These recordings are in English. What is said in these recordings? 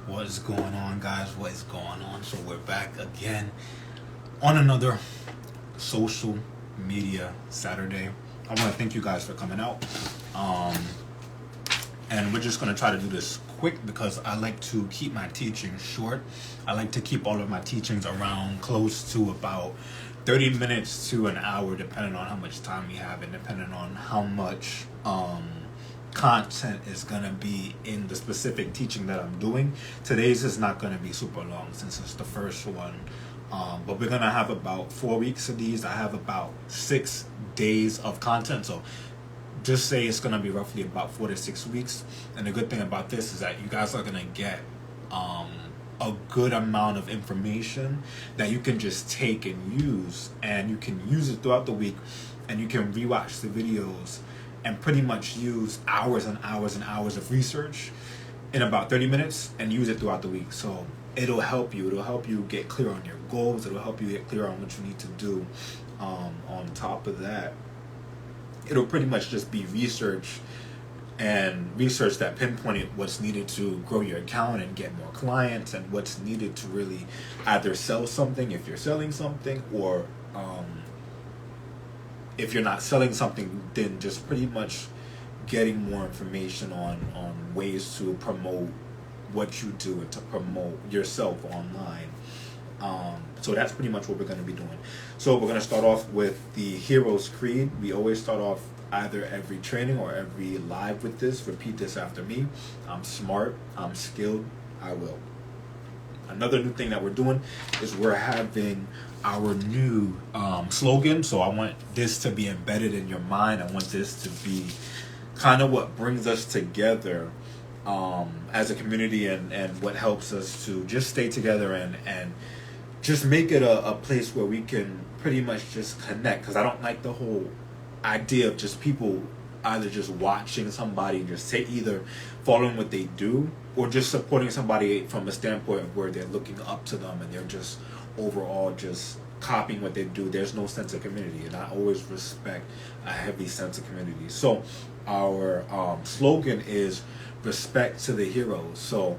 What is going on, guys? What is going on? So we're back again on another social media Saturday. I want to thank you guys for coming out. Um, and we're just going to try to do this quick because I like to keep my teaching short. I like to keep all of my teachings around close to about 30 minutes to an hour, depending on how much time we have and depending on how much content is going to be in the specific teaching that I'm doing. Today's is not going to be super long since it's the first one. But we're going to have about 4 weeks of these. I have about 6 days of content. So just say it's going to be roughly about 4 to 6 weeks. And the good thing about this is that you guys are going to get a good amount of information that you can just take and use. And you can use it throughout the week. And you can rewatch the videos and pretty much use hours and hours and hours of research in about 30 minutes and use it throughout the week. So it'll help you. It'll help you get clear on your goals. It'll help you get clear on what you need to do. On top of that, it'll pretty much just be research that pinpointed what's needed to grow your account and get more clients and what's needed to really either sell something if you're selling something or if you're not selling something, then just pretty much getting more information on ways to promote what you do and to promote yourself online. So that's pretty much what we're going to be doing. So we're going to start off with the Hero's Creed. We always start off either every training or every live with this. Repeat this after me. I'm smart. I'm skilled. I will. Another new thing that we're doing is we're having our new slogan. So I want this to be embedded in your mind. I want this to be kind of what brings us together as a community and what helps us to just stay together and just make it a place where we can pretty much just connect. Because I don't like the whole idea of just people either just watching somebody and just say either following what they do or just supporting somebody from a standpoint of where they're looking up to them and they're just overall just copying what they do. There's no sense of community, and I always respect a heavy sense of community. So our slogan is respect to the heroes. So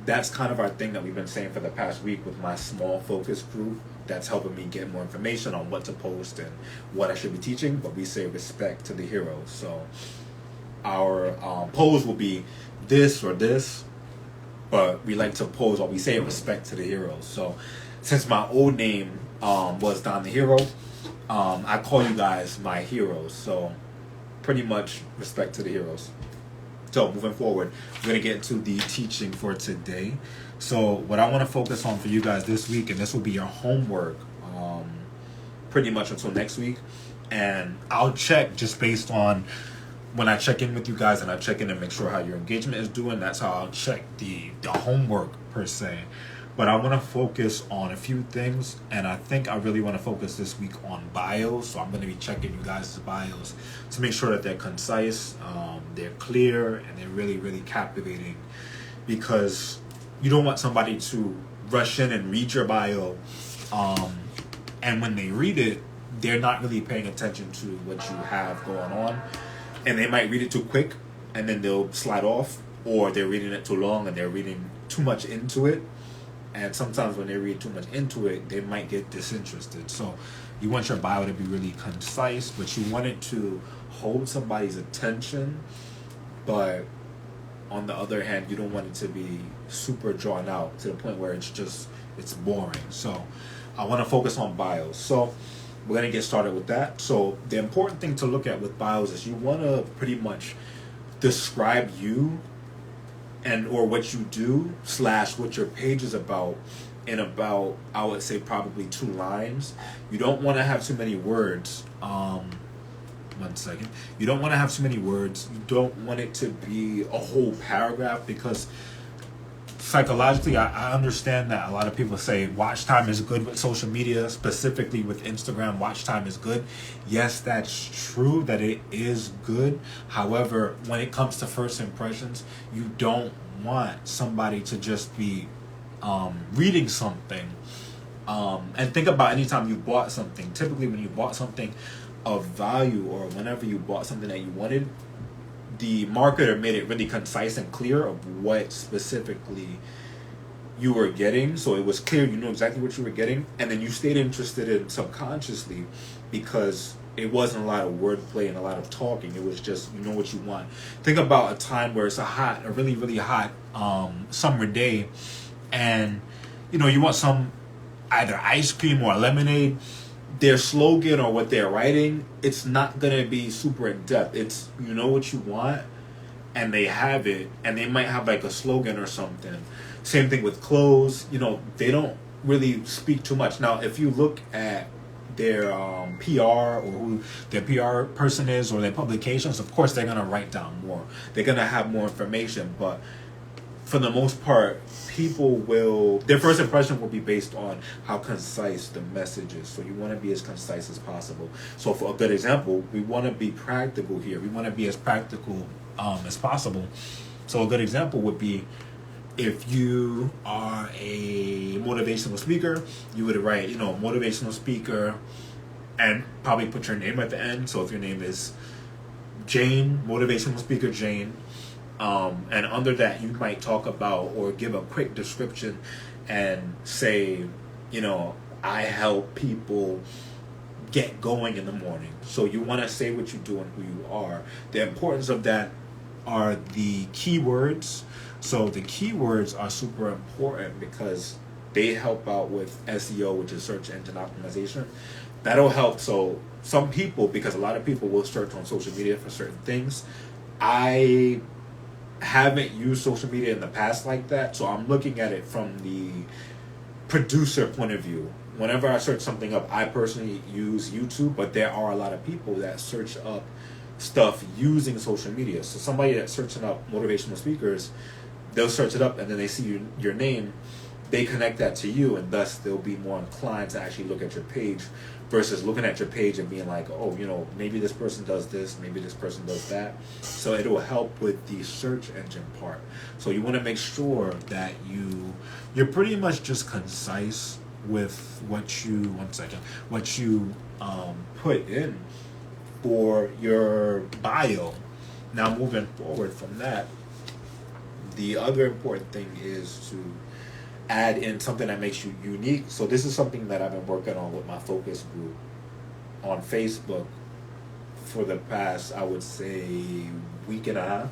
that's kind of our thing that we've been saying for the past week with my small focus group. That's helping me get more information on what to post and what I should be teaching. But we say respect to the heroes. So our pose will be this or this, but we like to pose while we say respect to the heroes. So since my old name was Don the Hero, I call you guys my heroes. So pretty much respect to the heroes. So moving forward, we're going to get into the teaching for today. So what I want to focus on for you guys this week, and this will be your homework pretty much until next week. And I'll check just based on when I check in with you guys and I check in and make sure how your engagement is doing. That's how I'll check the homework per se. But I want to focus on a few things, and I think I really want to focus this week on bios. So I'm going to be checking you guys' bios to make sure that they're concise, they're clear, and they're really, really captivating. Because you don't want somebody to rush in and read your bio, and when they read it, they're not really paying attention to what you have going on. And they might read it too quick, and then they'll slide off, or they're reading it too long, and they're reading too much into it. And sometimes when they read too much into it, they might get disinterested. So you want your bio to be really concise, but you want it to hold somebody's attention. But on the other hand, you don't want it to be super drawn out to the point where it's boring. So I want to focus on bios. So we're going to get started with that. So the important thing to look at with bios is you want to pretty much describe you and or what you do / what your page is about in about, I would say, probably 2 lines. You don't want to have too many words. 1 second. You don't want to have too many words. You don't want it to be a whole paragraph because psychologically, I understand that a lot of people say watch time is good with social media, specifically with Instagram. Watch time is good. Yes, that's true that it is good. However, when it comes to first impressions, you don't want somebody to just be reading something. And think about anytime you bought something. Typically, when you bought something of value or whenever you bought something that you wanted, the marketer made it really concise and clear of what specifically you were getting, so it was clear you knew exactly what you were getting, and then you stayed interested in subconsciously because it wasn't a lot of wordplay and a lot of talking. It was just, you know what you want. Think about a time where it's a really, really hot summer day, and you want some either ice cream or lemonade. Their slogan or what they're writing, it's not gonna be super in depth. It's, you know what you want, and they have it, and they might have like a slogan or something. Same thing with clothes. They don't really speak too much. Now, if you look at their PR or who their PR person is or their publications, of course they're gonna write down more. They're gonna have more information, but for the most part, their first impression will be based on how concise the message is. So you want to be as concise as possible. So for a good example, we want to be practical here. We want to be as practical as possible. So a good example would be, if you are a motivational speaker, you would write, motivational speaker, and probably put your name at the end. So if your name is Jane, motivational speaker Jane, and under that you might talk about or give a quick description and say, I help people get going in the morning. So you want to say what you do and who you are. The importance of that are the keywords. So the keywords are super important because they help out with SEO, which is search engine optimization. That'll help. So some people, because a lot of people will search on social media for certain things. I haven't used social media in the past like that, so I'm looking at it from the producer point of view. Whenever I search something up, I personally use YouTube, but there are a lot of people that search up stuff using social media. So somebody that's searching up motivational speakers, they'll search it up and then they see your name, they connect that to you, and thus they'll be more inclined to actually look at your page versus looking at your page and being like, oh, maybe this person does this, maybe this person does that. So it will help with the search engine part. So you want to make sure that you're pretty much just concise with what you put in for your bio. Now moving forward from that, the other important thing is to add in something that makes you unique. So this is something that I've been working on with my focus group on Facebook for the past, I would say, week and a half,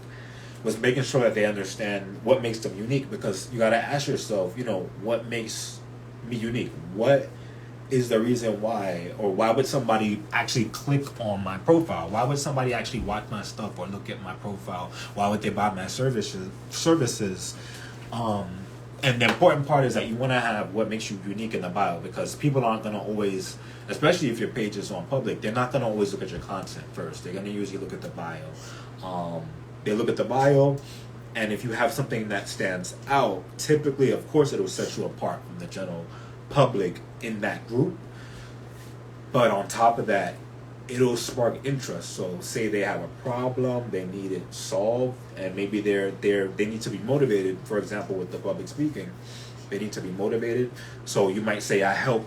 was making sure that they understand what makes them unique, because you got to ask yourself, what makes me unique? What is the reason why, or why would somebody actually click on my profile? Why would somebody actually watch my stuff or look at my profile? Why would they buy my services? And the important part is that you want to have what makes you unique in the bio, because people aren't going to always, especially if your page is on public, they're not going to always look at your content first. They're going to usually look at the bio. They look at the bio, and if you have something that stands out, typically, of course, it'll set you apart from the general public in that group. But on top of that, it'll spark interest. So say they have a problem, they need it solved, and maybe they need to be motivated. For example, with the public speaking, they need to be motivated. So you might say, I help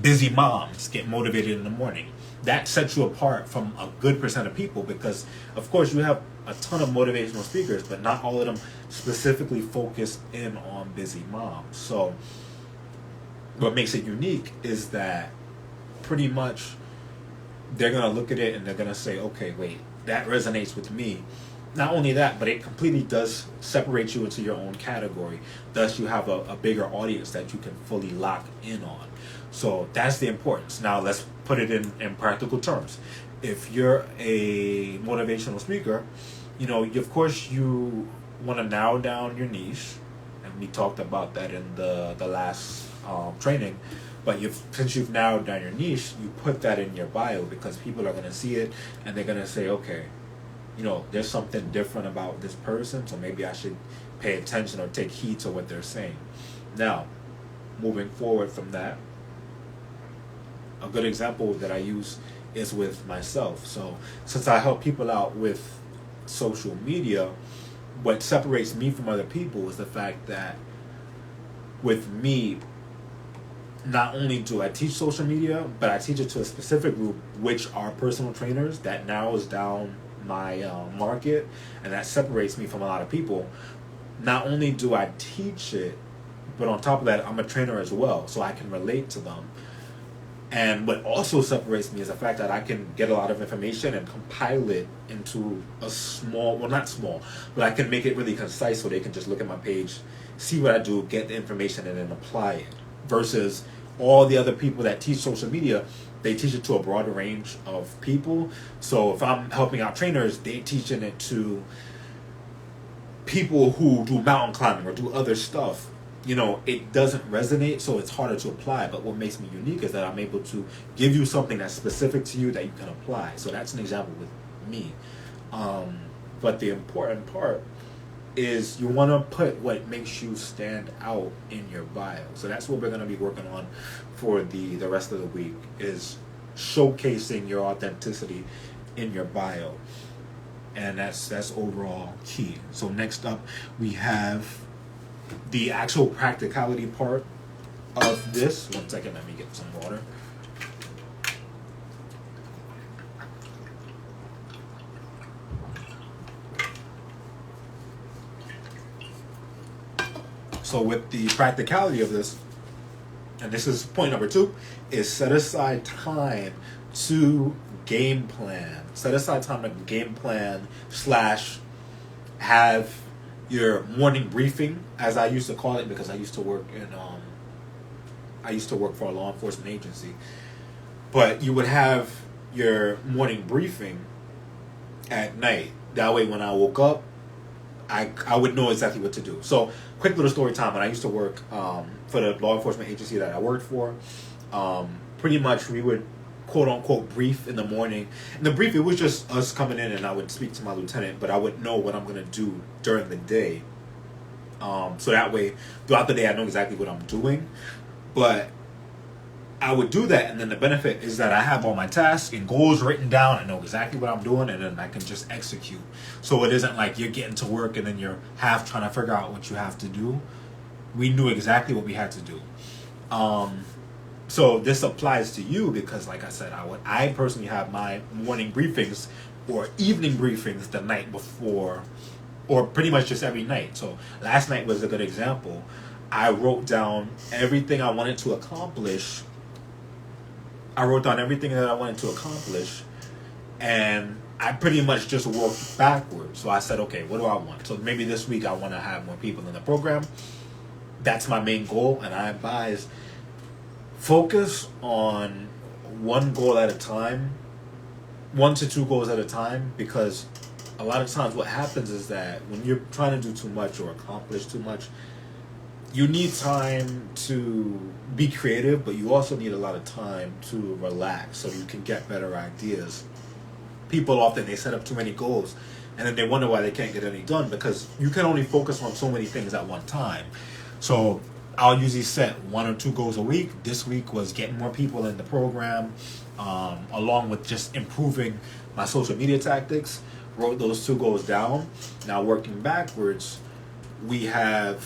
busy moms get motivated in the morning. That sets you apart from a good percent of people, because of course you have a ton of motivational speakers, but not all of them specifically focus in on busy moms. So what makes it unique is that pretty much they're going to look at it and they're going to say, okay, wait, that resonates with me. Not only that, but it completely does separate you into your own category. Thus, you have a bigger audience that you can fully lock in on. So that's the importance. Now, let's put it in practical terms. If you're a motivational speaker, of course, you want to narrow down your niche. And we talked about that in the last training. But since you've narrowed down your niche, you put that in your bio, because people are going to see it and they're going to say, okay, there's something different about this person, so maybe I should pay attention or take heed to what they're saying. Now, moving forward from that, a good example that I use is with myself. So since I help people out with social media, what separates me from other people is the fact that with me, not only do I teach social media, but I teach it to a specific group, which are personal trainers. That narrows down my market, and that separates me from a lot of people. Not only do I teach it, but on top of that, I'm a trainer as well, so I can relate to them. And what also separates me is the fact that I can get a lot of information and compile it into a small, well, not small, but I can make it really concise so they can just look at my page, see what I do, get the information, and then apply it. Versus all the other people that teach social media, they teach it to a broader range of people. So if I'm helping out trainers, they teaching it to people who do mountain climbing or do other stuff. It doesn't resonate, so it's harder to apply. But what makes me unique is that I'm able to give you something that's specific to you that you can apply. So that's an example with me. But the important part is you want to put what makes you stand out in your bio. So that's what we're going to be working on for the rest of the week, is showcasing your authenticity in your bio. And that's overall key. So next up, we have the actual practicality part of this. 1 second, let me get some water. So with the practicality of this, and this is point number 2, is set aside time to game plan. Set aside time to game plan / have your morning briefing, as I used to call it, because I used to work for a law enforcement agency. But you would have your morning briefing at night. That way, when I woke up, I would know exactly what to do. So, quick little story time. When I used to work for the law enforcement agency that I worked for, pretty much we would quote unquote brief in the morning. And the brief, it was just us coming in, and I would speak to my lieutenant, but I would know what I'm going to do during the day. So that way, throughout the day, I know exactly what I'm doing. But I would do that, and then the benefit is that I have all my tasks and goals written down. I know exactly what I'm doing, and then I can just execute. So it isn't like you're getting to work and then you're half trying to figure out what you have to do. We knew exactly what we had to do. So this applies to you because, like I said, I personally have my morning briefings or evening briefings the night before, or pretty much just every night. So last night was a good example. I wrote down everything I wanted to accomplish. And I pretty much just worked backwards. So I said, okay, what do I want? So maybe this week I want to have more people in the program. That's my main goal, and I advise focus on one goal at a time, 1 to 2 goals at a time, because a lot of times what happens is that when you're trying to do too much or accomplish too much, you need time to be creative, but you also need a lot of time to relax so you can get better ideas. People often, they set up too many goals, and then they wonder why they can't get any done, because you can only focus on so many things at one time. So I'll usually set 1 or 2 goals a week. This week was getting more people in the program, along with just improving my social media tactics. Wrote those 2 goals down. Now working backwards, we have,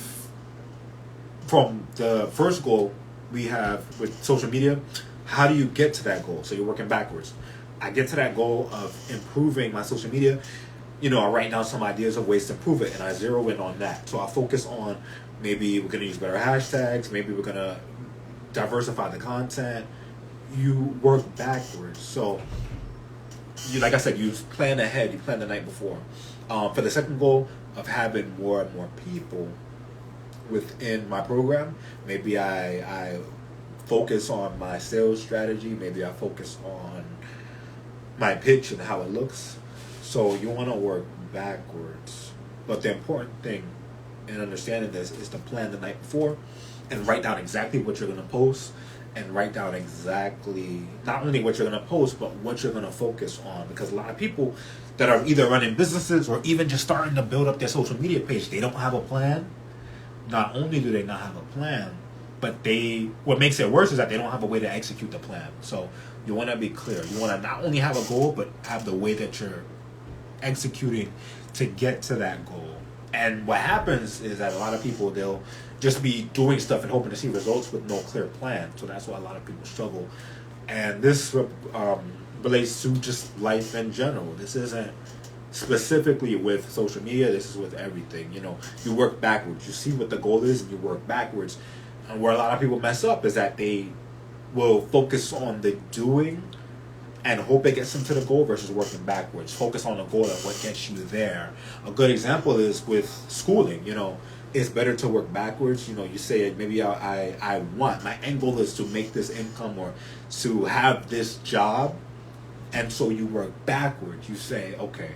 from the first goal, we have with social media, how do you get to that goal? So you're working backwards. I get to that goal of improving my social media. I write down some ideas of ways to improve it, and I zero in on that. So I focus on, maybe we're going to use better hashtags. Maybe we're going to diversify the content. You work backwards. So, like I said, you plan ahead. You plan the night before. For the second goal of having more and more people within my program, maybe I focus on my sales strategy. Maybe I focus on my pitch and how it looks. So you want to work backwards. But the important thing in understanding this is to plan the night before and write down exactly what you're going to post, and write down exactly not only what you're going to post, but what you're going to focus on. Because a lot of people that are either running businesses or even just starting to build up their social media page, they don't have a plan. Not only do they not have a plan, but what makes it worse is that they don't have a way to execute the plan. So you want to be clear. You want to not only have a goal, but have the way that you're executing to get to that goal. And what happens is that a lot of people, they'll just be doing stuff and hoping to see results with no clear plan. So that's why a lot of people struggle. And this relates to just life in general. This isn't specifically with social media, this is with everything. You know, you work backwards. You see what the goal is, and you work backwards. And where a lot of people mess up is that they will focus on the doing and hope it gets them to the goal versus working backwards. Focus on the goal and what gets you there. A good example is with schooling. You know, it's better to work backwards. You know, you say maybe I want, my end goal is to make this income or to have this job, and so you work backwards. You say, okay,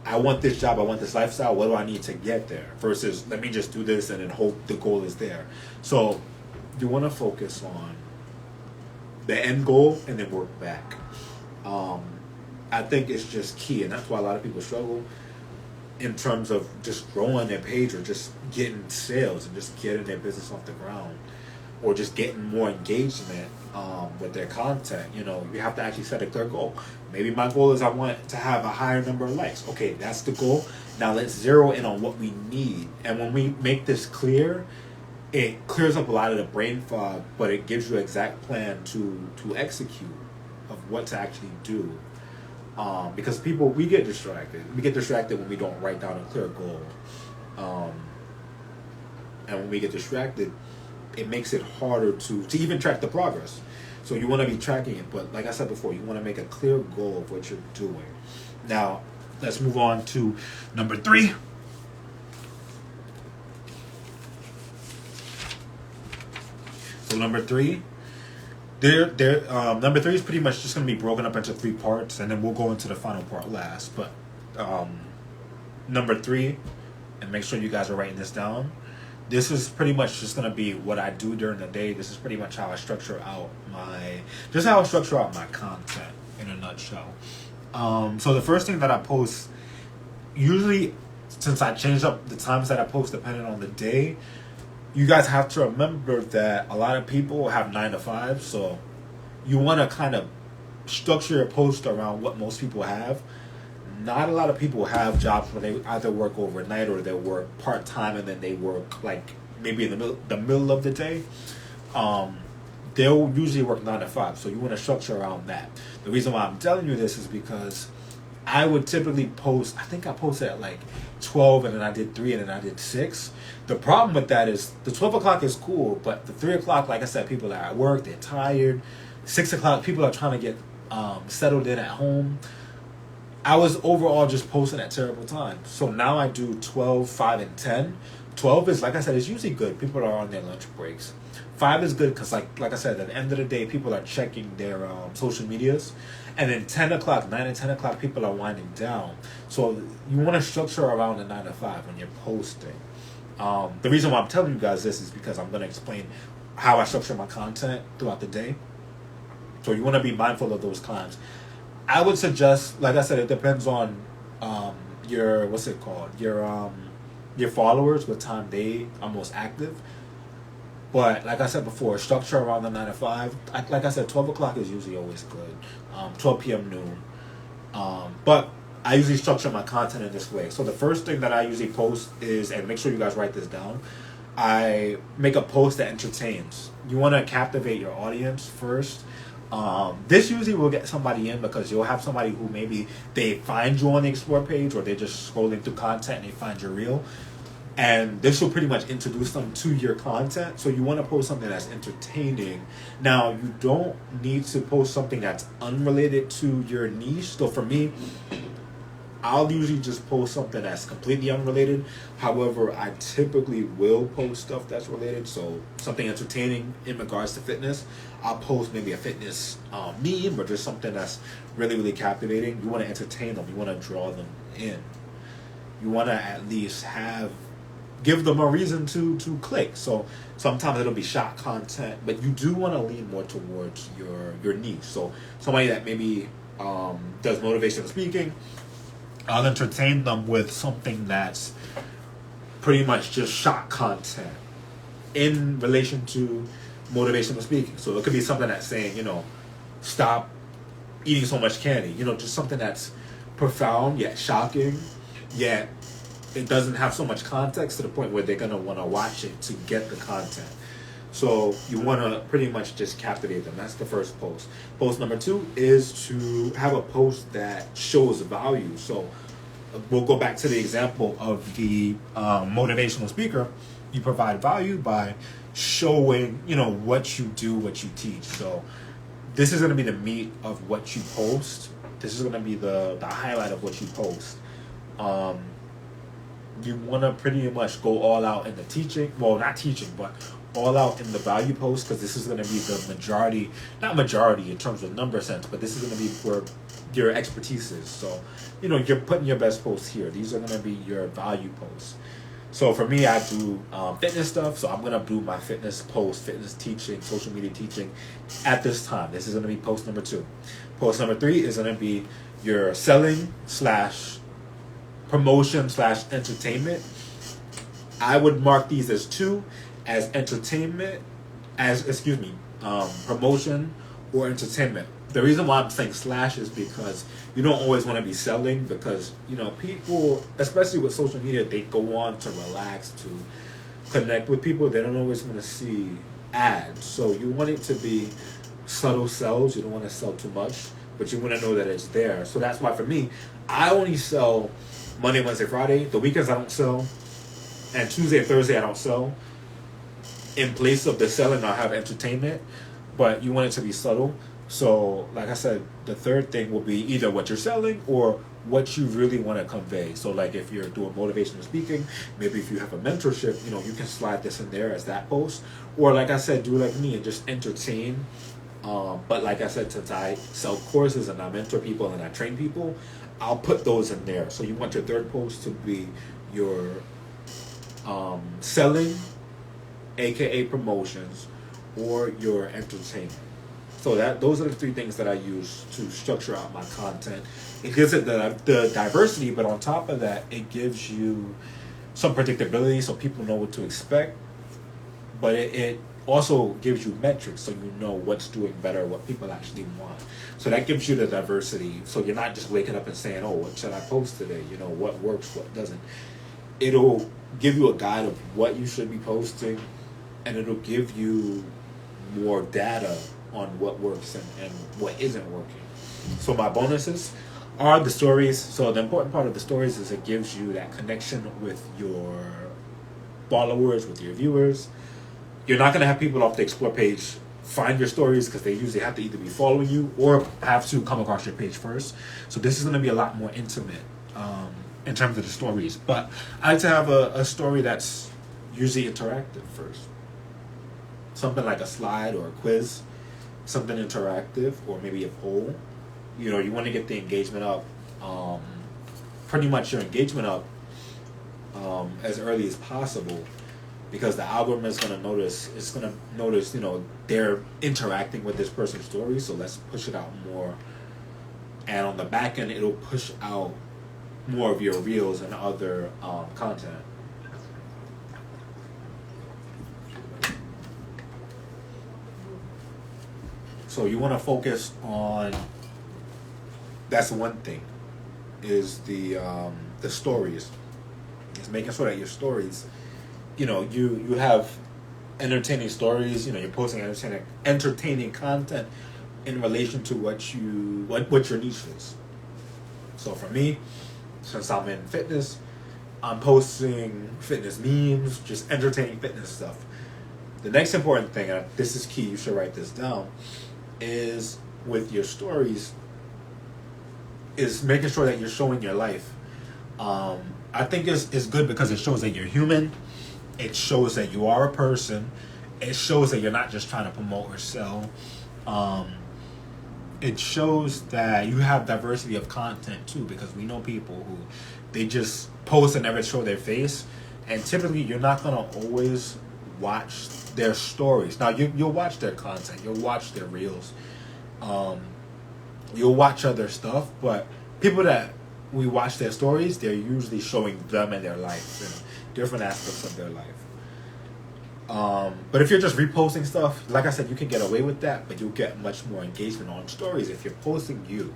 I want this job, I want this lifestyle, what do I need to get there? Versus let me just do this and then hope the goal is there. So you want to focus on the end goal and then work back. I think it's just key, and that's why a lot of people struggle in terms of just growing their page or just getting sales and just getting their business off the ground or just getting more engagement with their content. You know, you have to actually set a clear goal. Maybe my goal is I want to have a higher number of likes. Okay, that's the goal. Now let's zero in on what we need. And when we make this clear, it clears up a lot of the brain fog, but it gives you an exact plan to execute of what to actually do. Because people, we get distracted. We get distracted when we don't write down a clear goal. And when we get distracted, it makes it harder to even track the progress. So you want to be tracking it, but like I said before, you want to make a clear goal of what you're doing. Now, let's move on to number 3. So number 3, number 3 is pretty much just going to be broken up into 3 parts, and then we'll go into the final part last. But number 3, and make sure you guys are writing this down. This is pretty much just going to be what I do during the day. This is pretty much how I structure out my content in a nutshell. So the first thing that I post, usually since I change up the times that I post depending on the day, you guys have to remember that a lot of people have 9 to 5, so you want to kind of structure your post around what most people have. Not a lot of people have jobs where they either work overnight or they work part-time and then they work like maybe in the middle of the day. They'll usually work 9 to 5, so you want to structure around that. The reason why I'm telling you this is because I would typically post, I think I posted at like 12 and then I did 3 and then I did 6. The problem with that is the 12 o'clock is cool, but the 3 o'clock, like I said, people are at work, they're tired. 6 o'clock, people are trying to get settled in at home. I was overall just posting at terrible times. So now I do 12, 5, and 10. 12 is, like I said, it's usually good. People are on their lunch breaks. 5 is good because, like I said, at the end of the day, people are checking their social medias. And then 10 o'clock, 9 and 10 o'clock, people are winding down. So you want to structure around the 9 to 5 when you're posting. The reason why I'm telling you guys this is because I'm going to explain how I structure my content throughout the day. So you want to be mindful of those times. I would suggest, like I said, it depends on your followers, what time they are most active. But like I said before, structure around the 9 to 5. Like I said, 12 o'clock is usually always good. 12 p.m. noon. But I usually structure my content in this way. So the first thing that I usually post is, and make sure you guys write this down, I make a post that entertains. You want to captivate your audience first. This usually will get somebody in because you'll have somebody who maybe they find you on the Explore page or they're just scrolling through content and they find your reel. And this will pretty much introduce them to your content. So you want to post something that's entertaining. Now, you don't need to post something that's unrelated to your niche. So for me, I'll usually just post something that's completely unrelated. However, I typically will post stuff that's related. So something entertaining in regards to fitness. I'll post maybe a fitness meme or just something that's really, really captivating. You want to entertain them. You want to draw them in. You want to at least give them a reason to click. So sometimes it'll be short content, but you do want to lean more towards your niche. So somebody that maybe does motivational speaking, I'll entertain them with something that's pretty much just short content in relation to motivational speaking. So it could be something that's saying, stop eating so much candy. Just something that's profound yet shocking, yet it doesn't have so much context to the point where they're going to want to watch it to get the content. So you want to pretty much just captivate them. That's the first post. Post number 2 is to have a post that shows value. So we'll go back to the example of the motivational speaker. You provide value by showing, what you do, what you teach. So this is going to be the meat of what you post. This is going to be the highlight of what you post. You want to pretty much go all out in the teaching. Well, not teaching, but all out in the value post, because this is going to be the majority, not majority in terms of number sense, but this is going to be where your expertise is. So, you're putting your best posts here. These are going to be your value posts. So for me, I do fitness stuff. So I'm going to do my fitness post, fitness teaching, social media teaching at this time. This is going to be post number 2. Post number 3 is going to be your selling / promotion / entertainment. I would mark these as 2, as entertainment, promotion or entertainment. The reason why I'm saying / is because you don't always want to be selling, because people, especially with social media, they go on to relax, to connect with people. They don't always want to see ads. So you want it to be subtle sells. You don't want to sell too much, but you want to know that it's there. So that's why for me, I only sell Monday, Wednesday, Friday. The weekends I don't sell, and Tuesday and Thursday I don't sell. In place of the selling, I'll have entertainment, but you want it to be subtle. So, like I said, the third thing will be either what you're selling or what you really want to convey. So, like if you're doing motivational speaking, maybe if you have a mentorship, you can slide this in there as that post. Or, like I said, do like me and just entertain. But like I said, since I sell courses and I mentor people and I train people, I'll put those in there. So you want your third post to be your selling, aka promotions, or your entertainment. So those are the 3 things that I use to structure out my content. It gives it the diversity, but on top of that, it gives you some predictability so people know what to expect. But it also gives you metrics so you know what's doing better, what people actually want. So that gives you the diversity. So you're not just waking up and saying, oh, what should I post today? What works, what doesn't. It'll give you a guide of what you should be posting, and it'll give you more data on what works and what isn't working. So my bonuses are the stories. So the important part of the stories is it gives you that connection with your followers, with your viewers. You're not going to have people off the Explore page find your stories, because they usually have to either be following you or have to come across your page first. So this is going to be a lot more intimate in terms of the stories. But I like to have a story that's usually interactive first. Something like a slide or a quiz. Something interactive, or maybe a poll. You want to get the engagement up, pretty much your engagement up as early as possible, because the algorithm is going to notice. It's going to notice, they're interacting with this person's story. So let's push it out more. And on the back end, it'll push out more of your reels and other content. So you want to focus on, that's one thing, is the stories. It's making sure that your stories, you have entertaining stories, you're posting entertaining content in relation to what your niche is. So for me, since I'm in fitness, I'm posting fitness memes, just entertaining fitness stuff. The next important thing, and this is key, you should write this down, is with your stories is making sure that you're showing your life. I think it's good because it shows that you're human. It shows that you are a person. It shows that you're not just trying to promote or sell. It shows that you have diversity of content too, because we know people who they just post and never show their face, and typically you're not gonna always watch their stories. Now you'll watch their content, you'll watch their reels, you'll watch other stuff, but people that we watch their stories, they're usually showing them and their life and different aspects of their life. But if you're just reposting stuff, like I said, you can get away with that, but you'll get much more engagement on stories if you're posting you.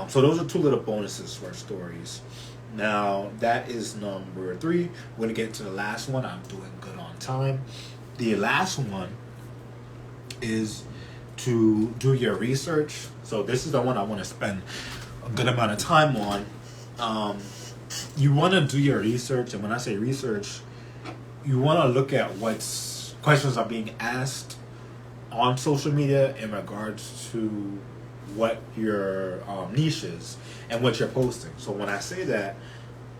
So those are 2 little bonuses for stories. Now, that is number 3. We're going to get to the last one. I'm doing good on time. The last one is to do your research. So this is the one I want to spend a good amount of time on. you want to do your research, and when I say research, you want to look at what's questions are being asked on social media in regards to what your niche is and what you're posting. So when I say that,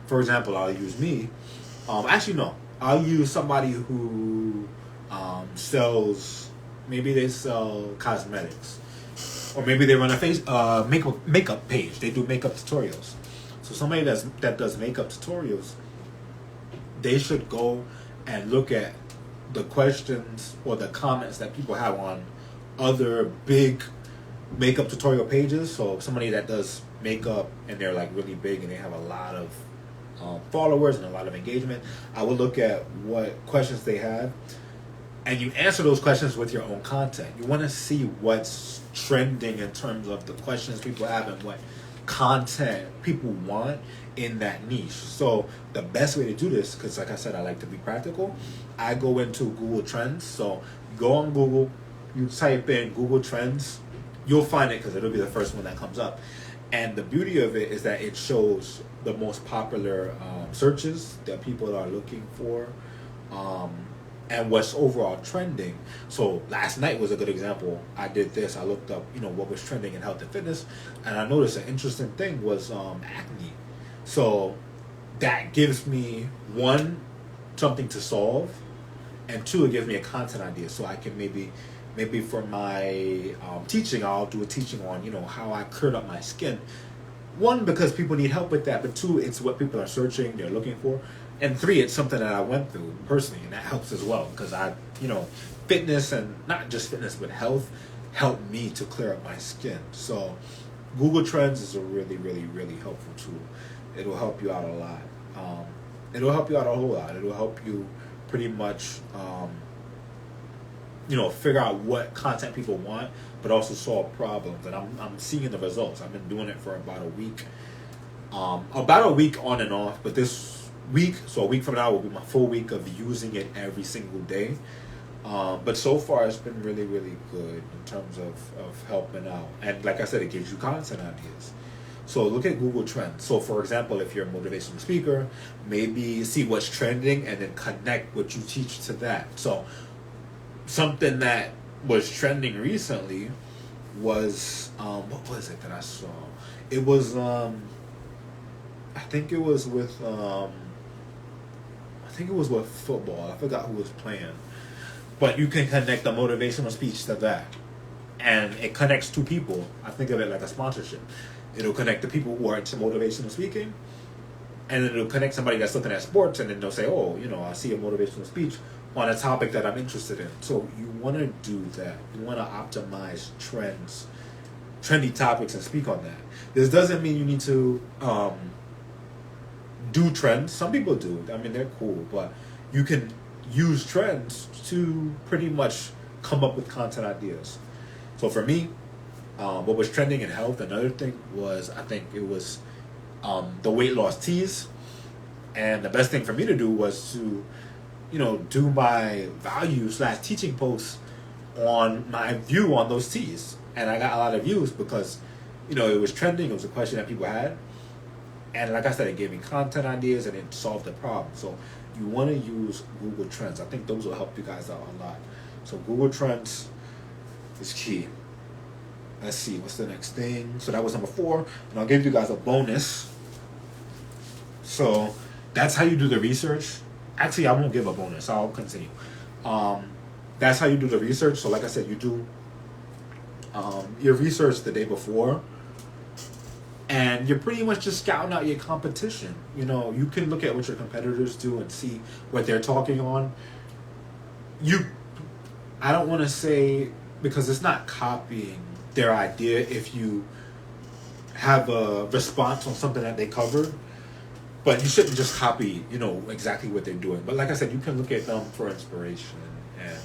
for example, I'll use me. Actually, no, I'll use somebody who sells. Maybe they sell cosmetics, or maybe they run a makeup page. They do makeup tutorials. So somebody that does makeup tutorials, they should go and look at the questions or the comments that people have on other big makeup tutorial pages. So somebody that does makeup and they're like really big and they have a lot of followers and a lot of engagement, I would look at what questions they have, and you answer those questions with your own content. You want to see what's trending in terms of the questions people have and what content people want in that niche. So the best way to do this, because like I said, I like to be practical, I go into Google Trends. So you go on Google, you type in Google Trends, you'll find it because it'll be the first one that comes up. And the beauty of it is that it shows the most popular searches that people are looking for, and what's overall trending. So last night was a good example. I did this. I looked up, what was trending in health and fitness, and I noticed an interesting thing was acne. So that gives me, one, something to solve, and two, it gives me a content idea. So I can maybe for my teaching, I'll do a teaching on, how I cleared up my skin. One, because people need help with that, but two, it's what people are searching, they're looking for. And three, it's something that I went through personally, and that helps as well, because fitness, and not just fitness, but health, helped me to clear up my skin. So Google Trends is a really, really, really helpful tool. It'll help you out a lot. It'll help you out a whole lot. It'll help you pretty much, figure out what content people want, but also solve problems. And I'm seeing the results. I've been doing it for about a week on and off, but this week, so a week from now will be my full week of using it every single day. But so far it's been really, really good in terms of helping out. And like I said, it gives you content ideas. So look at Google Trends. So for example, if you're a motivational speaker, maybe see what's trending and then connect what you teach to that. So something that was trending recently was, what was it that I saw? It was, I think it was with football. I forgot who was playing. But you can connect the motivational speech to that. And it connects two people. I think of it like a sponsorship. It'll connect the people who are into motivational speaking, and then it'll connect somebody that's looking at sports, and then they'll say, oh, I see a motivational speech on a topic that I'm interested in. So you want to do that. You want to optimize trendy topics, and speak on that. This doesn't mean you need to do trends. Some people do. I mean, they're cool, but you can use trends to pretty much come up with content ideas. So for me, what was trending in health, another thing was, I think it was the weight loss teas. And the best thing for me to do was to, do my value/teaching posts on my view on those teas. And I got a lot of views because, it was trending. It was a question that people had. And like I said, it gave me content ideas and it solved the problem. So you want to use Google Trends. I think those will help you guys out a lot. So Google Trends is key. Let's see, what's the next thing? So that was number 4. And I'll give you guys a bonus. So that's how you do the research. Actually, I won't give a bonus. I'll continue. That's how you do the research. So like I said, you do your research the day before. And you're pretty much just scouting out your competition. You can look at what your competitors do and see what they're talking on. I don't want to say, because it's not copying their idea if you have a response on something that they covered. But you shouldn't just copy, exactly what they're doing. But like I said, you can look at them for inspiration. And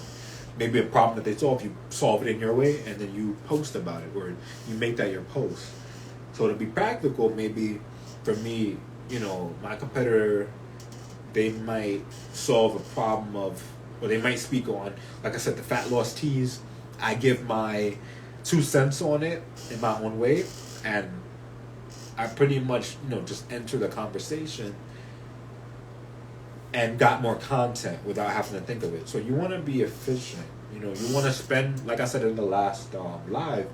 maybe a problem that they solve, you solve it in your way, and then you post about it, or you make that your post. So to be practical, maybe for me, my competitor, they might solve a problem or they might speak on, like I said, the fat loss teas. I give my 2 cents on it in my own way, and I pretty much, just enter the conversation and got more content without having to think of it. So you want to be efficient. You want to spend, like I said in the last live,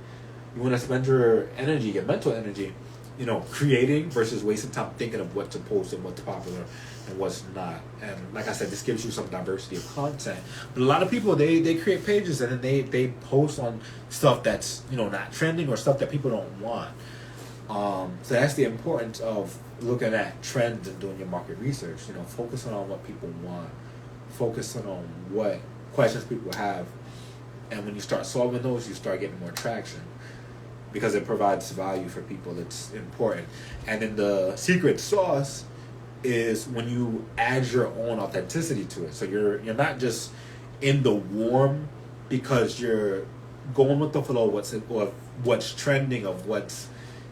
you want to spend your energy, your mental energy, creating versus wasting time thinking of what to post and what's popular and what's not. And like I said, this gives you some diversity of content. But a lot of people, they create pages and then they post on stuff that's, not trending or stuff that people don't want. So that's the importance of looking at trends and doing your market research. Focusing on what people want, focusing on what questions people have, and when you start solving those, you start getting more traction because it provides value for people. It's important. And then the secret sauce is when you add your own authenticity to it. So you're not just in the warm because you're going with the flow of what's trending, of what's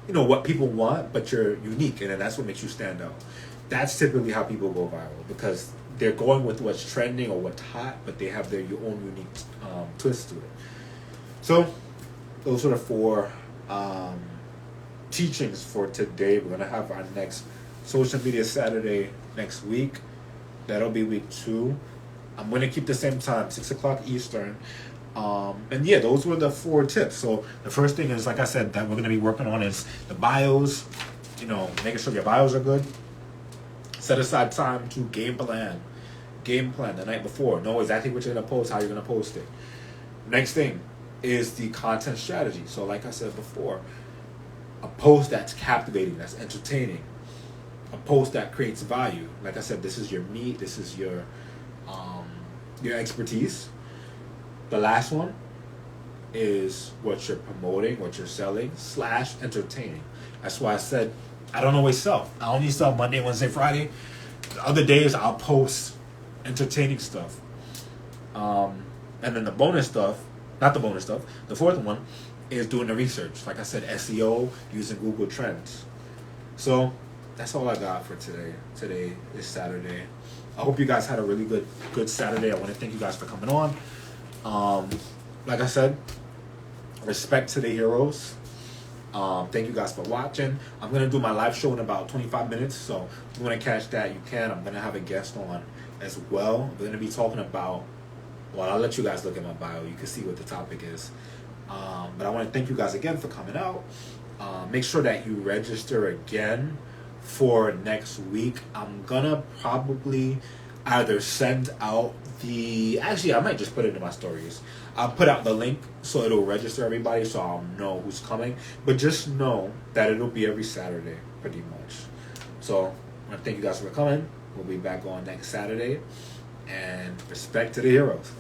what people want, but you're unique, and then that's what makes you stand out. That's typically how people go viral, because they're going with what's trending or what's hot, but they have their own unique twist to it. So those are the 4 teachings for today. We're gonna have our next social media Saturday next week. That'll be week 2. I'm gonna keep the same time, 6:00 Eastern. And yeah, those were the 4 tips. So the first thing is, like I said, that we're going to be working on is the bios, making sure your bios are good. Set aside time to game plan the night before. Know exactly what you're going to post, how you're going to post it. Next thing is the content strategy. So like I said before, a post that's captivating, that's entertaining, a post that creates value. Like I said, this is your meat, this is your expertise. The last one is what you're promoting, what you're selling / entertaining. That's why I said I don't always sell. I only sell Monday, Wednesday, Friday. The other days I'll post entertaining stuff. And then the fourth one is doing the research. Like I said, SEO, using Google Trends. So that's all I got for today. Today is Saturday. I hope you guys had a really good Saturday. I want to thank you guys for coming on. Like I said, respect to the heroes. Thank you guys for watching. I'm going to do my live show in about 25 minutes, so if you want to catch that, you can. I'm going to have a guest on as well. We're going to be talking about, well, I'll let you guys look at my bio. You can see what the topic is. But I want to thank you guys again for coming out. Make sure that you register again for next week. I'm going to probably either send out actually, I might just put it in my stories. I'll put out the link so it'll register everybody, so I'll know who's coming. But just know that it'll be every Saturday, pretty much. So I want to thank you guys for coming. We'll be back on next Saturday. And respect to the heroes.